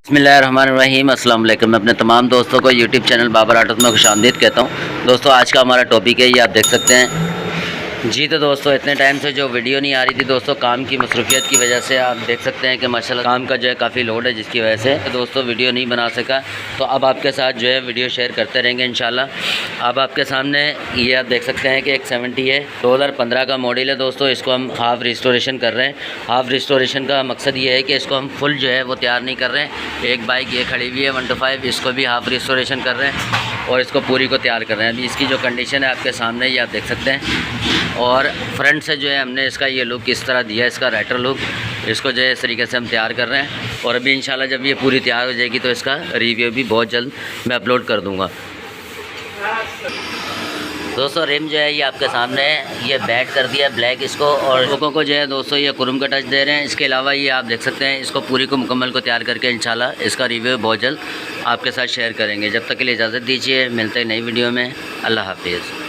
बिस्मिल्लाहिर्रहमानिर्रहीम। अस्सलाम वालेकुम। मैं अपने तमाम दोस्तों को यूट्यूब चैनल बाबर ऑटोज़ में खुशामदीद कहता हूँ। दोस्तों आज का हमारा टॉपिक है, ये आप देख सकते हैं जी। तो दोस्तों इतने टाइम से जो वीडियो नहीं आ रही थी दोस्तों, काम की मसरूफियत की वजह से आप देख सकते हैं कि माशाल्लाह काम का जो है काफ़ी लोड है, जिसकी वजह से दोस्तों वीडियो नहीं बना सका। तो अब आपके साथ जो है वीडियो शेयर करते रहेंगे इंशाल्लाह। अब आपके सामने ये आप देख सकते हैं कि एक 70 है, 2015 का मॉडल है दोस्तों। इसको हम हाफ़ रिस्टोरेशन कर रहे हैं। हाफ़ रिस्टोरेशन का मकसद ये है कि इसको हम फुल जो है वो तैयार नहीं कर रहे हैं। एक बाइक ये खड़ी हुई है 125, इसको भी हाफ़ रिस्टोरेशन कर रहे हैं और इसको पूरी को तैयार कर रहे हैं। अभी इसकी जो कंडीशन है आपके सामने ये आप देख सकते हैं। और फ्रंट से जो है हमने इसका ये लुक इस तरह दिया है, इसका राइटर लुक। इसको जो है इस तरीके से हम तैयार कर रहे हैं और अभी इंशाल्लाह जब ये पूरी तैयार हो जाएगी तो इसका रिव्यू भी बहुत जल्द मैं अपलोड कर दूँगा। दोस्तों रिम जो है ये आपके सामने है, ये बैट कर दिया ब्लैक इसको, और लोगों को जो है दोस्तों ये कुरुम का टच दे रहे हैं। इसके अलावा ये आप देख सकते हैं, इसको पूरी को मुकम्मल को तैयार करके इंशाल्लाह इसका रिव्यू बहुत जल्द आपके साथ शेयर करेंगे। जब तक के लिए इजाज़त दीजिए, मिलते हैं नई वीडियो में। अल्लाह हाफिज़।